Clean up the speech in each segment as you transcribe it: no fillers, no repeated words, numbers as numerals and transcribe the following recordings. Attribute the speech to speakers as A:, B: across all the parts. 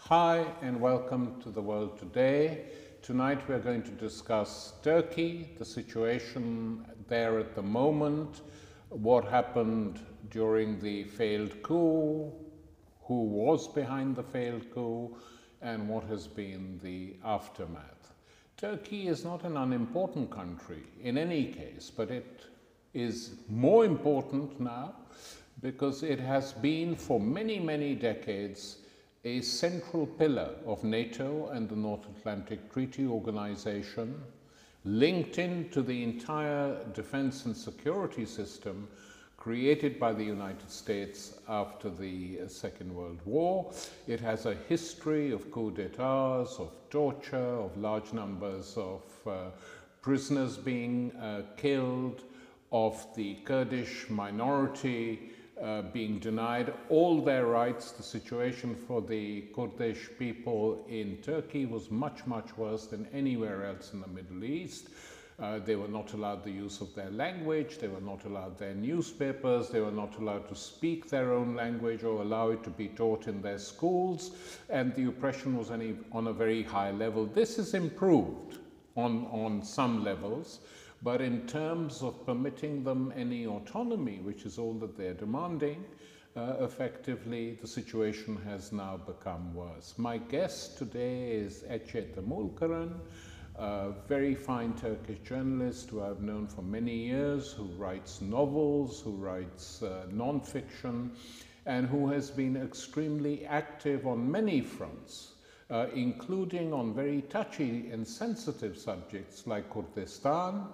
A: Hi and welcome to the world today. Tonight we're going to discuss Turkey, the situation there at the moment, what happened during the failed coup, who was behind the failed coup, and what has been the aftermath. Turkey is not an unimportant country in any case, but it is more important now because it has been for many, many decades a central pillar of NATO and the North Atlantic Treaty Organization, linked into the entire defense and security system created by the United States after the Second World War. It has a history of coups d'etats, of torture, of large numbers of prisoners being killed, of the Kurdish minority being denied all their rights. The situation for the Kurdish people in Turkey was much, much worse than anywhere else in the Middle East. They were not allowed the use of their language, they were not allowed their newspapers, they were not allowed to speak their own language or allow it to be taught in their schools, and the oppression was on a very high level. This has improved on some levels, but in terms of permitting them any autonomy, which is all that they're demanding, effectively the situation has now become worse. My guest today is Ece Temulkaran, a very fine Turkish journalist who I've known for many years, who writes novels, who writes non-fiction, and who has been extremely active on many fronts, including on very touchy and sensitive subjects like Kurdistan,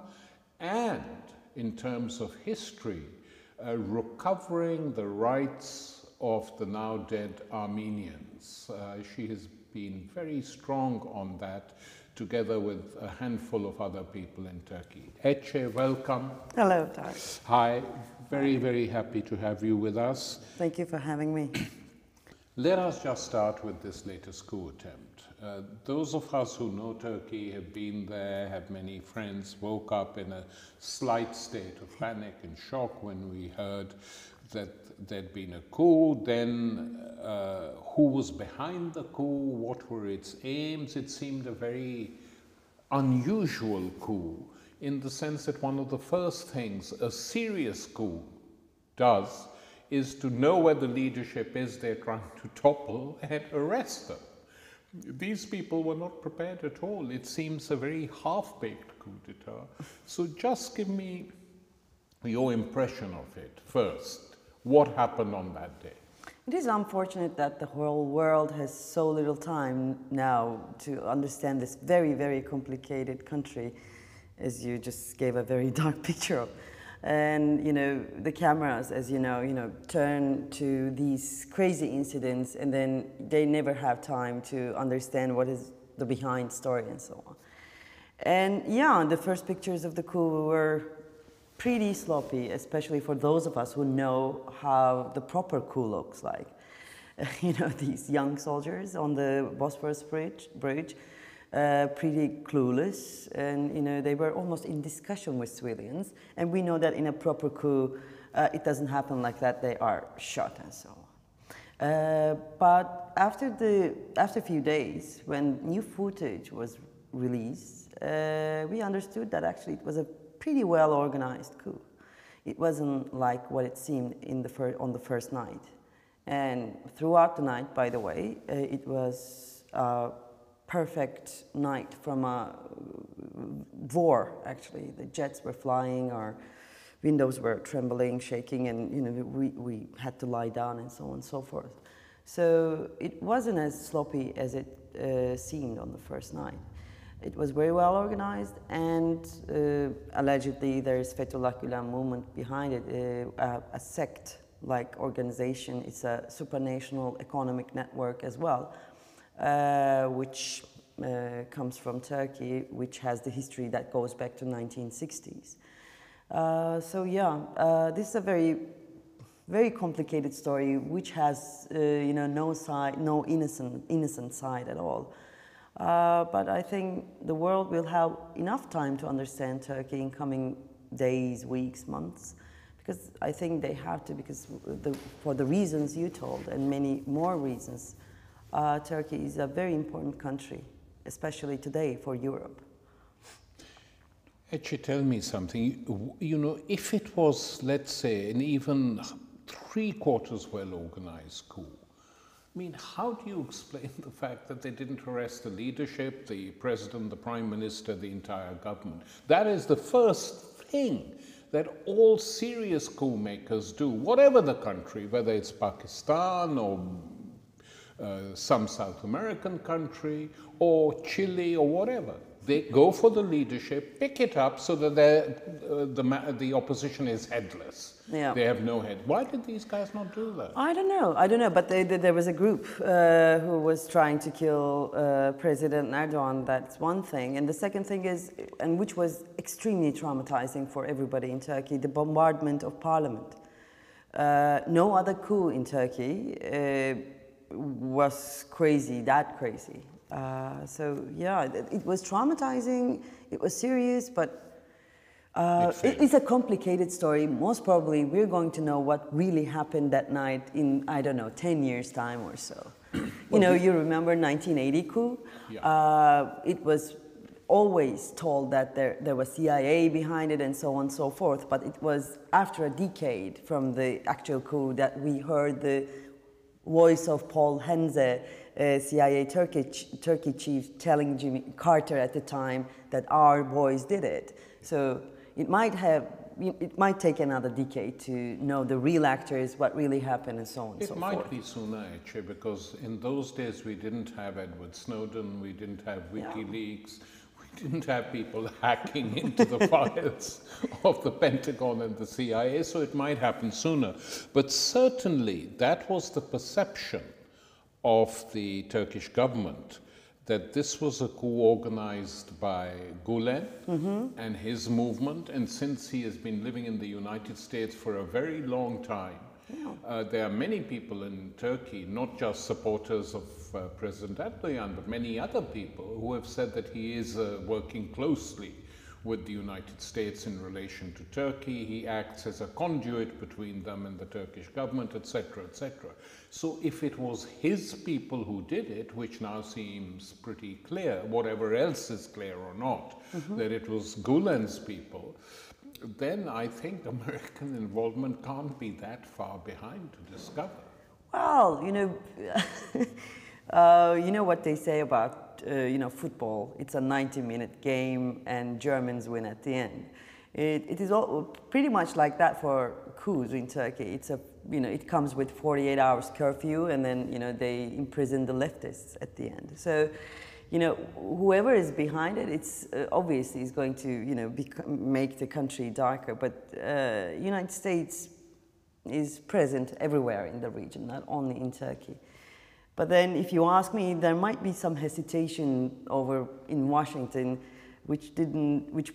A: and in terms of history, recovering the rights of the now dead Armenians. She has been very strong on that, together with a handful of other people in Turkey. Ece, welcome.
B: Hello, Tarek.
A: Hi, very happy to have you with us.
B: Thank you for having me.
A: Let us just start with this latest coup attempt. Those of us who know Turkey, have been there, have many friends, woke up in a slight state of panic and shock when we heard that there'd been a coup. Then who was behind the coup, what were its aims? It seemed a very unusual coup in the sense that one of the first things a serious coup does is to know where the leadership is they're trying to topple and arrest them. These people were not prepared at all. It seems a very half-baked coup d'etat. So just give me your impression of it first. What happened on that day?
B: It is unfortunate that the whole world has so little time now to understand this very complicated country, as you just gave a very dark picture of. And the cameras, as you know, turn to these crazy incidents, and then they never have time to understand what is the behind story and so on. And yeah, the first pictures of the coup were pretty sloppy, especially for those of us who know how the proper coup looks like. These young soldiers on the Bosphorus bridge, pretty clueless, and they were almost in discussion with civilians. And we know that in a proper coup, it doesn't happen like that. They are shot and so on. But after a few days, when new footage was released, we understood that actually it was a pretty well organized coup. It wasn't like what it seemed on the first night. And throughout the night, by the way, it was perfect night from a war, actually. The jets were flying, our windows were trembling, shaking, and we had to lie down and so on and so forth. So it wasn't as sloppy as it seemed on the first night. It was very well organized, and allegedly there is Fethullah Gülen movement behind it, a sect-like organization. It's a supranational economic network as well, which comes from Turkey, which has the history that goes back to 1960s. So yeah, this is a very complicated story, which has no side, no innocent side at all. But I think the world will have enough time to understand Turkey in coming days, weeks, months, because I think they have to, because for the reasons you told and many more reasons, Turkey is a very important country, especially today for Europe.
A: Actually, tell me something. You know, if it was, let's say, an even three-quarters well-organized coup, I mean, how do you explain the fact that they didn't arrest the leadership, the president, the prime minister, the entire government? That is the first thing that all serious coup makers do, whatever the country, whether it's Pakistan or some South American country or Chile or whatever. They go for the leadership, pick it up so that the opposition is headless.
B: Yeah.
A: They have no head. Why did these guys not do that?
B: I don't know, but there was a group who was trying to kill President Erdogan, that's one thing. And the second thing is, and which was extremely traumatizing for everybody in Turkey, the bombardment of parliament. No other coup in Turkey was crazy, that crazy. So yeah, it was traumatizing, it was serious, but it is a complicated story. Most probably we're going to know what really happened that night in, I don't know, 10 years' time or so. You know, you remember 1980 coup?
A: Yeah.
B: It was always told that there was CIA behind it and so on and so forth, but it was after a decade from the actual coup that we heard the voice of Paul Henze, CIA Turkey chief, telling Jimmy Carter at the time that our boys did it. So it might take another decade to know the real actors, what really happened, and so on and so forth.
A: It might be sooner, actually, because in those days we didn't have Edward Snowden, we didn't have WikiLeaks, we didn't have people hacking into the files of the Pentagon and the CIA, so it might happen sooner. But certainly that was the perception of the Turkish government, that this was a coup organized by Gulen and his movement, and since he has been living in the United States for a very long time, there are many people in Turkey, not just supporters of President Erdogan, but many other people who have said that he is working closely with the United States in relation to Turkey. He acts as a conduit between them and the Turkish government, etc., etc. So if it was his people who did it, which now seems pretty clear, whatever else is clear or not, that it was Gulen's people, then I think American involvement can't be that far behind to discover.
B: Well, you know what they say about football. It's a 90-minute game, and Germans win at the end. It is all pretty much like that for coups in Turkey. It comes with 48 hours curfew, and then they imprison the leftists at the end. So, whoever is behind it, it's obviously is going to make the country darker. But United States is present everywhere in the region, not only in Turkey. But then, if you ask me, there might be some hesitation over in Washington, which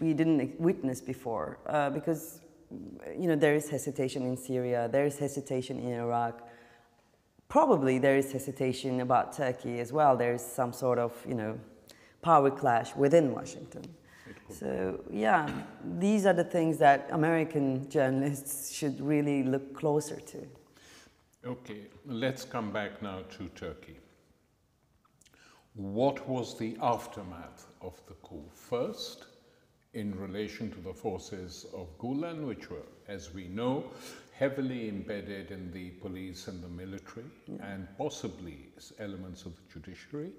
B: we didn't witness before, because there is hesitation in Syria, there is hesitation in Iraq. Probably there is hesitation about Turkey as well. There is some sort of power clash within Washington. So yeah, these are the things that American journalists should really look closer to.
A: Okay, let's come back now to Turkey. What was the aftermath of the coup? First, in relation to the forces of Gulen, which were, as we know, heavily embedded in the police and the military, and possibly elements of the judiciary.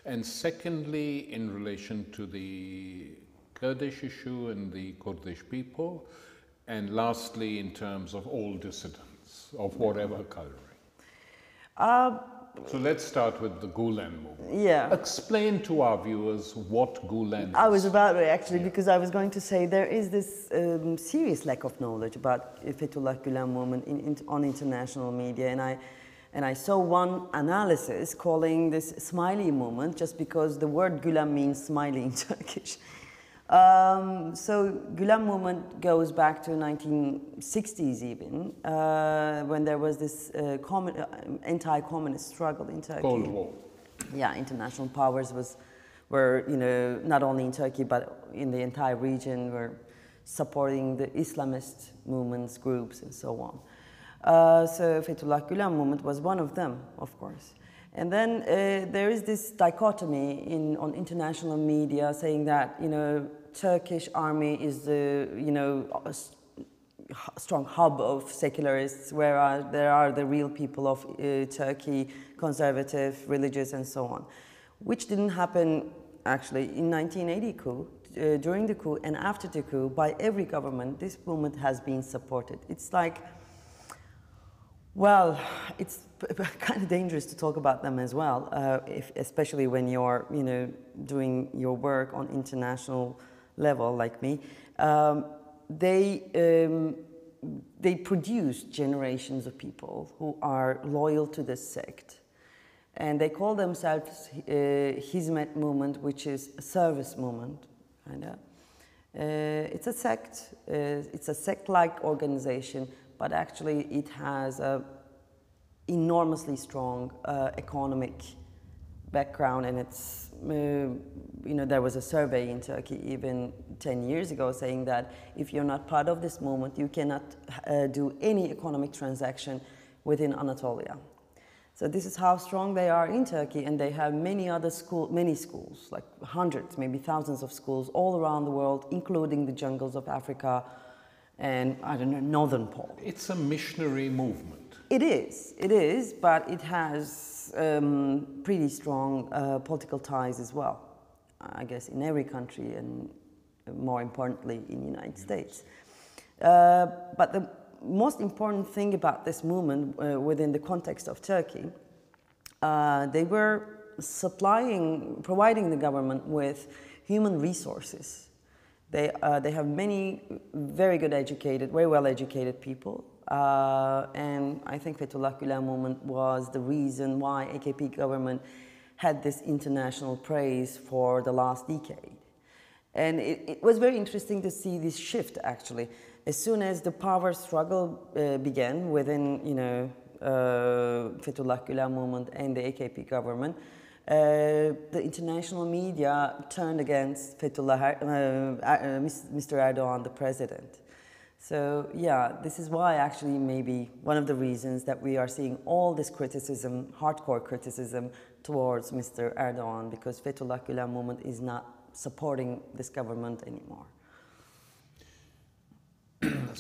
A: And secondly, in relation to the Kurdish issue and the Kurdish people. And lastly, in terms of all dissidents of whatever coloring. So let's start with the Gulen movement.
B: Yeah.
A: Explain to our viewers what Gulen is.
B: I was about to actually, because I was going to say there is this serious lack of knowledge about Fethullah Gulen movement on international media, and I saw one analysis calling this smiley movement just because the word Gulen means smiley in Turkish. So Gulen movement goes back to 1960s even, when there was this anti-communist struggle in Turkey.
A: Cold War.
B: Yeah, international powers were not only in Turkey but in the entire region were supporting the Islamist movements, groups, and so on. So Fethullah Gulen movement was one of them, of course. And then there is this dichotomy on international media saying that, you know, Turkish army is the, you know, a strong hub of secularists, where there are the real people of Turkey, conservative, religious, and so on, which didn't happen actually in 1980 coup. During the coup and after the coup, by every government, this movement has been supported. It's like, well, it's kind of dangerous to talk about them as well, especially when you're, you know, doing your work on international level like me. They produce generations of people who are loyal to this sect, and they call themselves Hizmet movement, which is a service movement, kind of. It's a sect. It's a sect-like organization, but actually it has a enormously strong economic background, and it's, you know, there was a survey in Turkey even 10 years ago saying that if you're not part of this movement, you cannot do any economic transaction within Anatolia. So this is how strong they are in Turkey, and they have many schools, like hundreds, maybe thousands of schools all around the world, including the jungles of Africa and, I don't know, northern pole.
A: It's a missionary movement.
B: It is, but it has pretty strong political ties as well, I guess, in every country, and more importantly in the United States. But the most important thing about this movement within the context of Turkey, they were providing the government with human resources. They have many very well educated people. And I think Fethullah Gülen movement was the reason why AKP government had this international praise for the last decade. And it was very interesting to see this shift, actually. As soon as the power struggle began within, you know, Fethullah Gülen movement and the AKP government, the international media turned against Mr. Erdogan, the president. So yeah, this is why actually maybe one of the reasons that we are seeing all this criticism, hardcore criticism towards Mr. Erdogan, because Fethullah Gülen movement is not supporting this government anymore.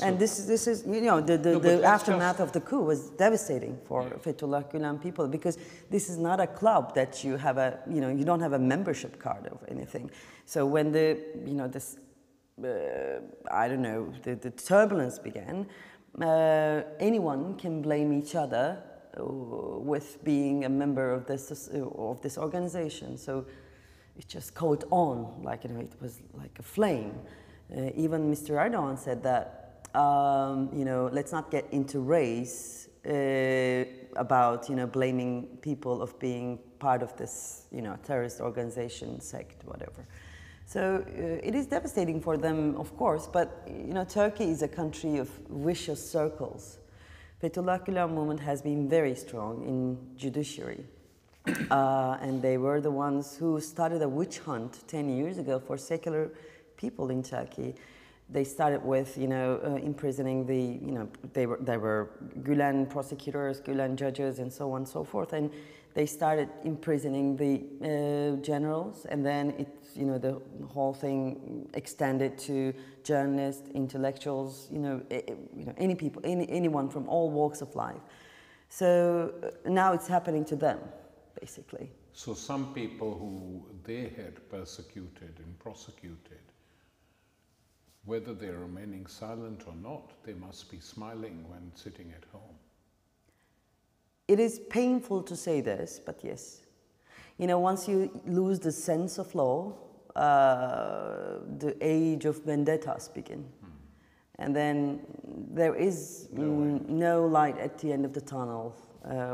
B: And this is, you know, the aftermath of the coup was devastating for Fethullah Gülen people, because this is not a club that you have you don't have a membership card or anything. So when this I don't know, the turbulence began, anyone can blame each other with being a member of this organization. So it just caught on, like, you know, it was like a flame. Even Mr. Erdogan said that, you know, let's not get into race about, you know, blaming people of being part of this, you know, terrorist organization, sect, whatever. So it is devastating for them, of course, but, you know, Turkey is a country of vicious circles. Fethullah Gülen movement has been very strong in judiciary, and they were the ones who started a witch hunt 10 years ago for secular people in Turkey. They started with, you know, imprisoning there were Gülen prosecutors, Gülen judges, and so on and so forth, and they started imprisoning the generals, and then the whole thing extended to journalists, intellectuals, anyone from all walks of life. So now it's happening to them, basically.
A: So some people who they had persecuted and prosecuted, whether they're remaining silent or not, they must be smiling when sitting at home.
B: It is painful to say this, but yes. You know, once you lose the sense of law, the age of vendettas begin. And then there is no light at the end of the tunnel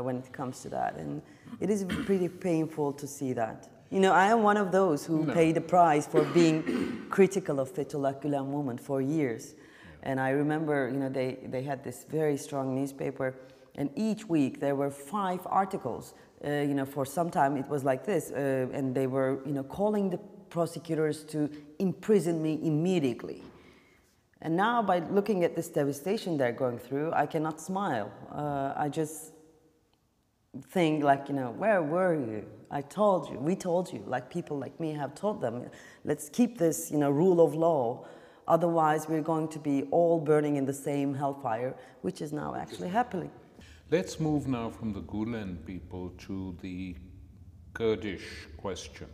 B: when it comes to that. And it is pretty painful to see that. You know, I am one of those who paid the price for being critical of Fethullah Gülen movement for years. And I remember, you know, they had this very strong newspaper, and each week there were 5 articles. You know, for some time it was like this, and they were, you know, calling the prosecutors to imprison me immediately. And now, by looking at this devastation they're going through, I cannot smile. think like, you know, where were you? I told you, we told you, like people like me have told them, let's keep this, you know, rule of law. Otherwise, we're going to be all burning in the same hellfire, which is now actually happening.
A: Let's move now from the Gulen people to the Kurdish question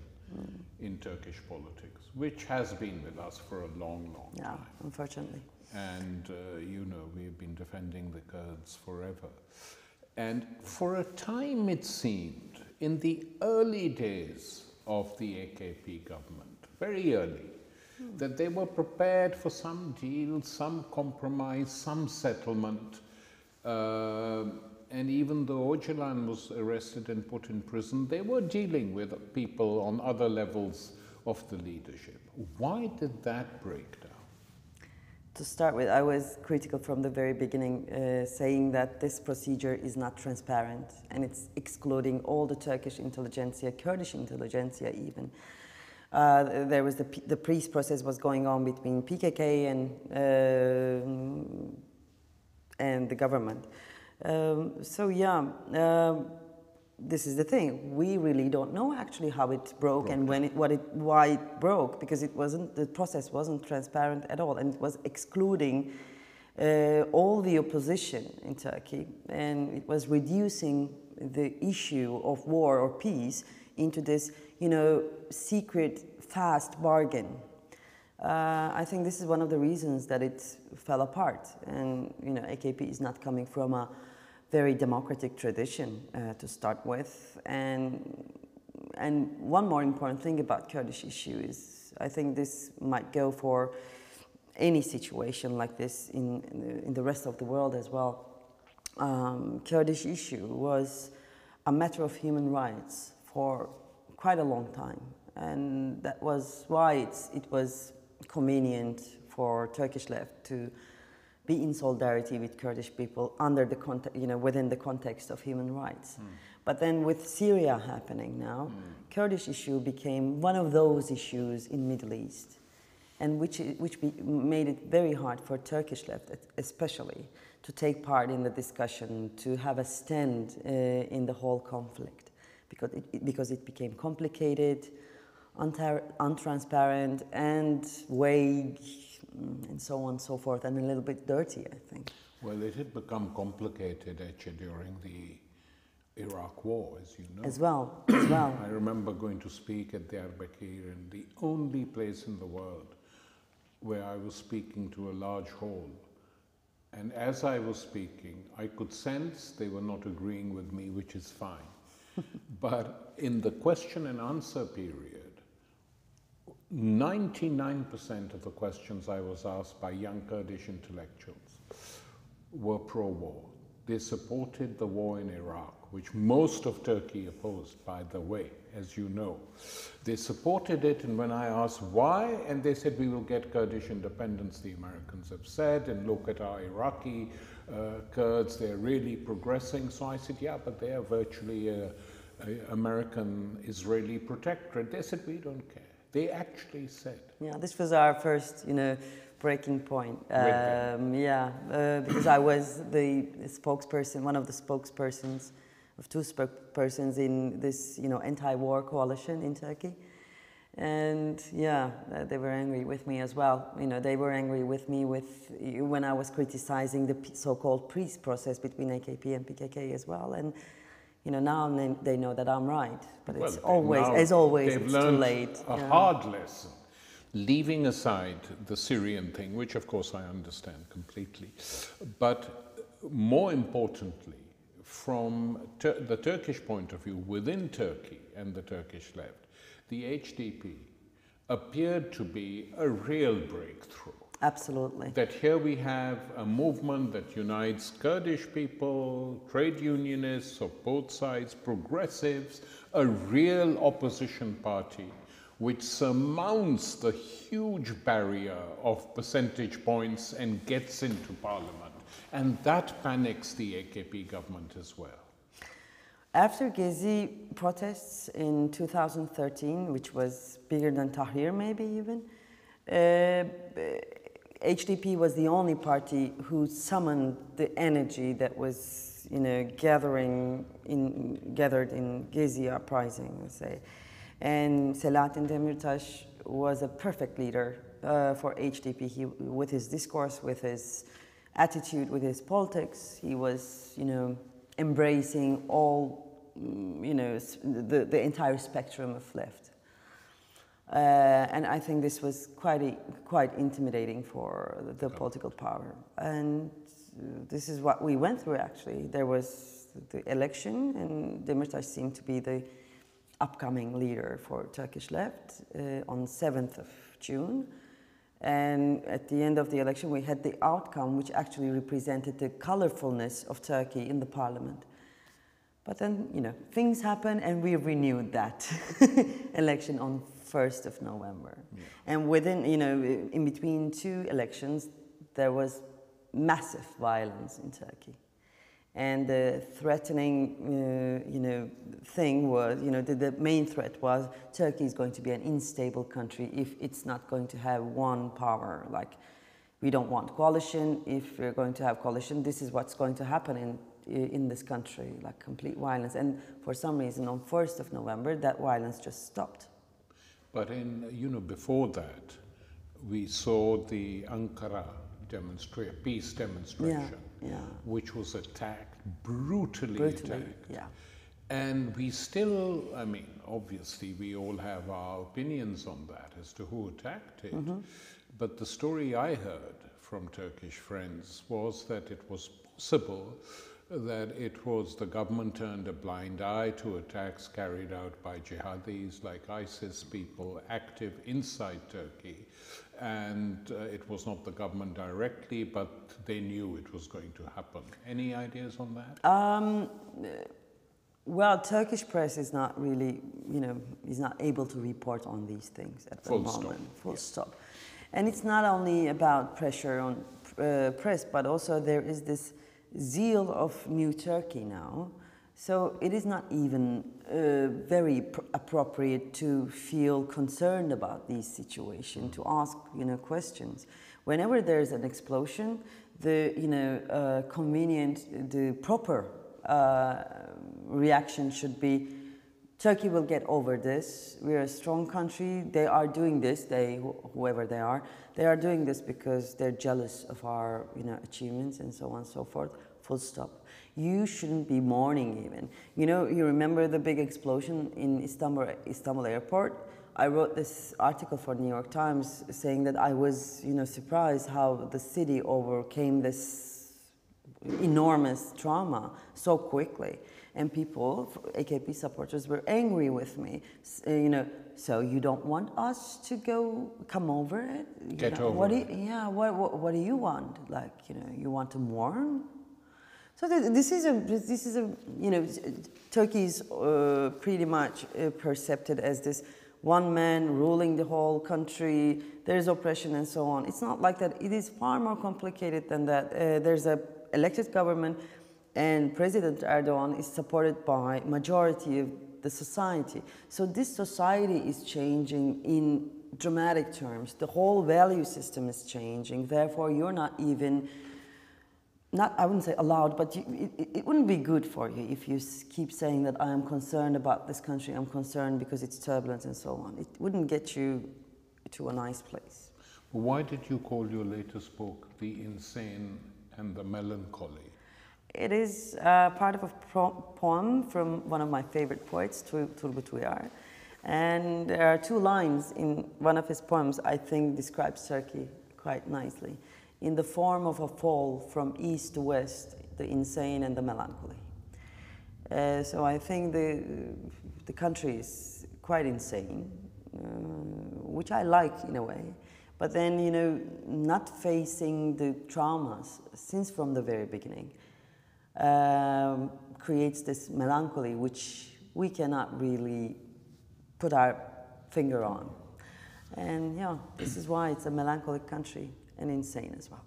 A: in Turkish politics, which has been with us for a long, long
B: Yeah,
A: time.
B: unfortunately.
A: And you know, we've been defending the Kurds forever. And for a time it seemed, in the early days of the AKP government, very early, that they were prepared for some deal, some compromise, some settlement. And even though Öcalan was arrested and put in prison, they were dealing with people on other levels of the leadership. Why did that break down?
B: To start with, I was critical from the very beginning, saying that this procedure is not transparent and it's excluding all the Turkish intelligentsia, Kurdish intelligentsia even. There was the peace process was going on between PKK and the government. This is the thing. We really don't know actually how it broke and why it broke, because the process wasn't transparent at all, and it was excluding all the opposition in Turkey, and it was reducing the issue of war or peace into this, you know, secret, fast bargain. I think this is one of the reasons that it fell apart, and you know, AKP is not coming from a very democratic tradition to start with, and one more important thing about Kurdish issue is, I think this might go for any situation like this in the rest of the world as well. Kurdish issue was a matter of human rights for quite a long time, and that was why it was convenient for Turkish left to be in solidarity with Kurdish people under the within the context of human rights. But then with Syria happening now, Kurdish issue became one of those issues in Middle East, and which made it very hard for Turkish left, especially, to take part in the discussion, to have a stand in the whole conflict, because it became complicated, untransparent, and vague, and so on and so forth, and a little bit dirty, I think.
A: Well, it had become complicated actually during the Iraq War, as you know.
B: As well.
A: I remember going to speak at Diyarbakir, and the only place in the world where I was speaking to a large hall. And as I was speaking, I could sense they were not agreeing with me, which is fine. But in the question and answer period, 99% of the questions I was asked by young Kurdish intellectuals were pro-war. They supported the war in Iraq, which most of Turkey opposed, by the way, as you know. They supported it, and when I asked why, and they said, we will get Kurdish independence, the Americans have said, and look at our Iraqi Kurds, they're really progressing. So I said, yeah, but they are virtually an American-Israeli protectorate. They said, we don't care. They actually said.
B: Yeah, this was our first, breaking point. Because I was the spokesperson, one of the spokespersons of two spokespersons in this, anti-war coalition in Turkey. And they were angry with me as well. They were angry with me when I was criticizing the so-called peace process between AKP and PKK as well. And now they know that I'm right, but it's always, it's too late.
A: A hard lesson, leaving aside the Syrian thing, which of course I understand completely. But more importantly, from the Turkish point of view, within Turkey and the Turkish left, the HDP appeared to be a real breakthrough.
B: Absolutely.
A: That here we have a movement that unites Kurdish people, trade unionists of both sides, progressives, a real opposition party which surmounts the huge barrier of percentage points and gets into parliament. And that panics the AKP government as well.
B: After Gezi protests in 2013, which was bigger than Tahrir maybe even, HDP was the only party who summoned the energy that was, gathered in Gezi uprising, let's say. And Selahattin Demirtas was a perfect leader for HDP. With his discourse, with his attitude, with his politics, he was, embracing all, the entire spectrum of left. And I think this was quite intimidating for the political power. And this is what we went through, actually. There was the election, and Demirtas seemed to be the upcoming leader for Turkish left on 7th of June. And at the end of the election, we had the outcome, which actually represented the colorfulness of Turkey in the parliament. But then, things happened, and we renewed that election on 1st of November. Yeah. And within, in between two elections, there was massive violence in Turkey. And the threatening, thing was, the main threat was Turkey is going to be an unstable country if it's not going to have one power. Like, we don't want coalition. If we're going to have coalition, this is what's going to happen in this country, like complete violence. And for some reason, on 1st of November, that violence just stopped.
A: But before that, we saw the Ankara peace demonstration, which was brutally attacked.
B: Yeah.
A: And we still, obviously we all have our opinions on that as to who attacked it. Mm-hmm. But the story I heard from Turkish friends was that it was possible that it was the government turned a blind eye to attacks carried out by jihadis like ISIS people active inside Turkey. And it was not the government directly, but they knew it was going to happen. Any ideas on that?
B: Well, Turkish press is not really, is not able to report on these things at the moment. Full stop. And it's not only about pressure on press, but also there is this zeal of New Turkey now. So it is not even very appropriate to feel concerned about these situations, to ask, questions. Whenever there's an explosion, the, the proper reaction should be, Turkey will get over this. We're a strong country. They are doing this. Whoever they are doing this because they're jealous of our, achievements and so on and so forth. Full stop. You shouldn't be mourning even. You remember the big explosion in Istanbul airport? I wrote this article for New York Times saying that I was, surprised how the city overcame this enormous trauma so quickly. And people, AKP supporters, were angry with me. So you don't want us to come over it?
A: Get over it.
B: What do you want? Like, you want to mourn? So this is Turkey is pretty much perceived as this one man ruling the whole country. There's oppression and so on. It's not like that. It is far more complicated than that. There's an elected government, and President Erdogan is supported by majority of the society. So this society is changing in dramatic terms. The whole value system is changing. Therefore, you're not even. I wouldn't say allowed, but it wouldn't be good for you if you keep saying that I am concerned about this country, I'm concerned because it's turbulent and so on. It wouldn't get you to a nice place.
A: Why did you call your latest book The Insane and the Melancholy?
B: It is part of a poem from one of my favorite poets, Turgut Uyar. And there are two lines in one of his poems I think describes Turkey quite nicely. In the form of a fall from east to west, the insane and the melancholy. So I think the country is quite insane, which I like in a way. But then, not facing the traumas since from the very beginning creates this melancholy which we cannot really put our finger on. And this is why it's a melancholic country. And insane as well.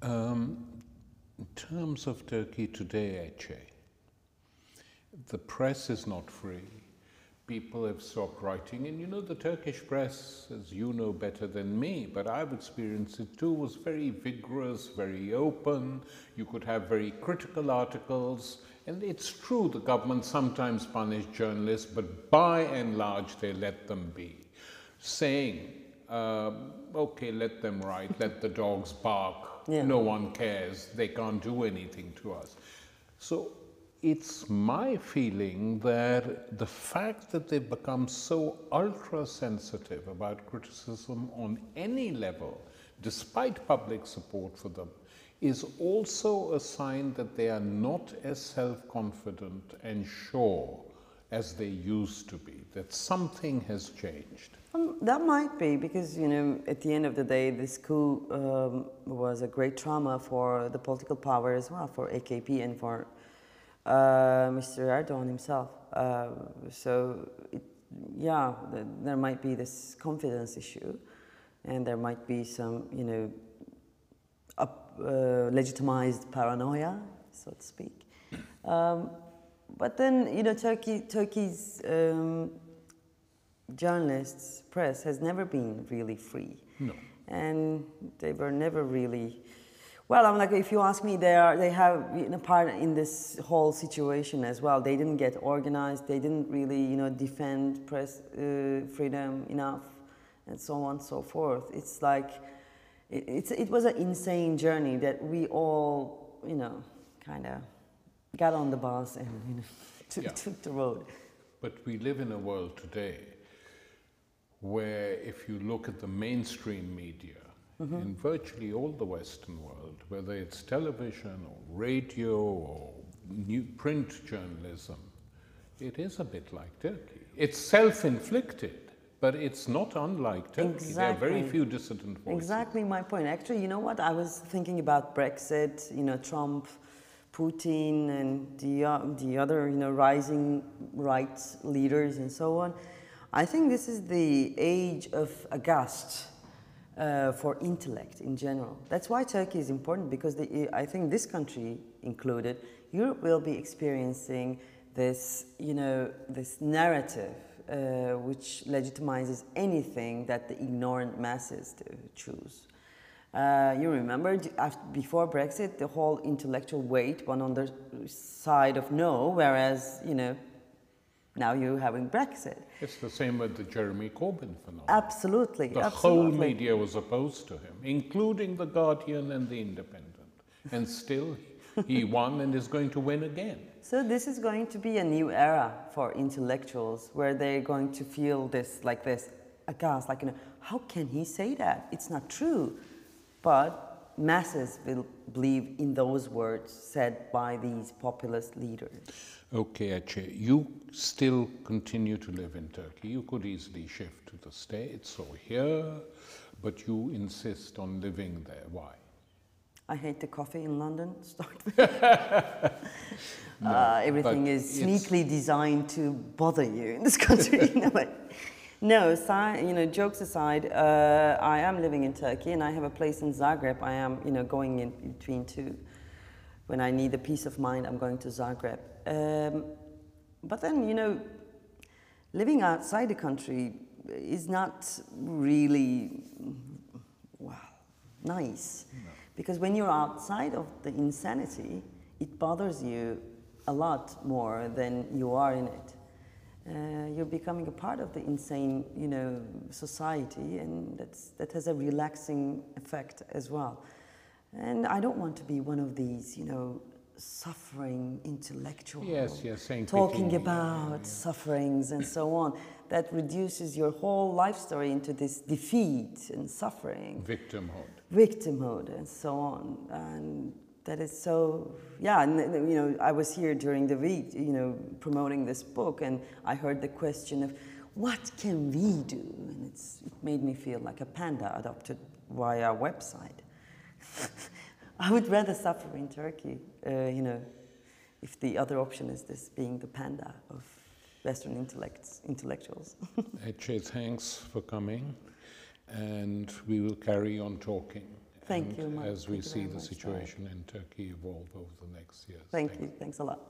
A: In terms of Turkey today, Ece, the press is not free. people have stopped writing. And you know, the Turkish press, as you know better than me, but I've experienced it too, was very vigorous, very open. You could have very critical articles. And it's true, the government sometimes punish journalists, but by and large, they let them be. Saying, okay, let them write, let the dogs bark, no one cares, they can't do anything to us. So it's my feeling that the fact that they've become so ultra-sensitive about criticism on any level, despite public support for them, is also a sign that they are not as self-confident and sure as they used to be, that something has changed.
B: That might be, because, you know, at the end of the day, this coup was a great trauma for the political power as well, for AKP and for Mr. Erdogan himself. There might be this confidence issue, and there might be some, you know, legitimized paranoia, so to speak. But then, you know, Turkey's journalists, press has never been really free.
A: No.
B: And they were never really, well, I'm like, if you ask me, they have, you know, part in this whole situation as well. They didn't get organized, they didn't really, you know, defend press freedom enough, and so on and so forth. It's like, it was an insane journey that we all, you know, kind of got on the bus and, you know, took the road.
A: But we live in a world today where if you look at the mainstream media in virtually all the Western world, whether it's television or radio or print journalism, it is a bit like Turkey. It's self-inflicted, but it's not unlike Turkey.
B: Exactly.
A: There are very few dissident voices.
B: Exactly my point. Actually, you know what? I was thinking about Brexit, you know, Trump, Putin, and the other, you know, rising rights leaders and so on. I think this is the age of aghast for intellect in general. That's why Turkey is important, because I think this country included, Europe will be experiencing this, you know, this narrative which legitimizes anything that the ignorant masses choose. You remember, before Brexit, the whole intellectual weight went on the side of no, whereas, you know, now you're having Brexit.
A: It's the same with the Jeremy Corbyn phenomenon.
B: Absolutely.
A: The whole media was opposed to him, including The Guardian and The Independent. And still, he won and is going to win again.
B: So this is going to be a new era for intellectuals, where they're going to feel this, like this, aghast, like, you know, how can he say that? It's not true. But masses will believe in those words said by these populist leaders.
A: Okay, Ece, you still continue to live in Turkey. You could easily shift to the States or here, but you insist on living there. Why?
B: I hate the coffee in London, to start with. Everything is sneakily designed to bother you in this country. No, you know, jokes aside, I am living in Turkey and I have a place in Zagreb. I am, you know, going in between two. When I need a peace of mind, I'm going to Zagreb. But then, you know, living outside the country is not really, well, nice. No. Because when you're outside of the insanity, it bothers you a lot more than you are in it. You're becoming a part of the insane, you know, society, and that has a relaxing effect as well. And I don't want to be one of these, you know, suffering intellectuals.
A: Yes,
B: talking about sufferings and so on. That reduces your whole life story into this defeat and suffering. Victimhood and so on. And that is so, yeah, and, you know, I was here during the week, you know, promoting this book, and I heard the question of, what can we do? And it made me feel like a panda adopted via a website. I would rather suffer in Turkey, you know, if the other option is this being the panda of Western intellectuals.
A: Ece, thanks for coming, and we will carry on talking.
B: Thank you, Mark.
A: As we see the situation in Turkey evolve over the next years.
B: Thank you. Thanks a lot.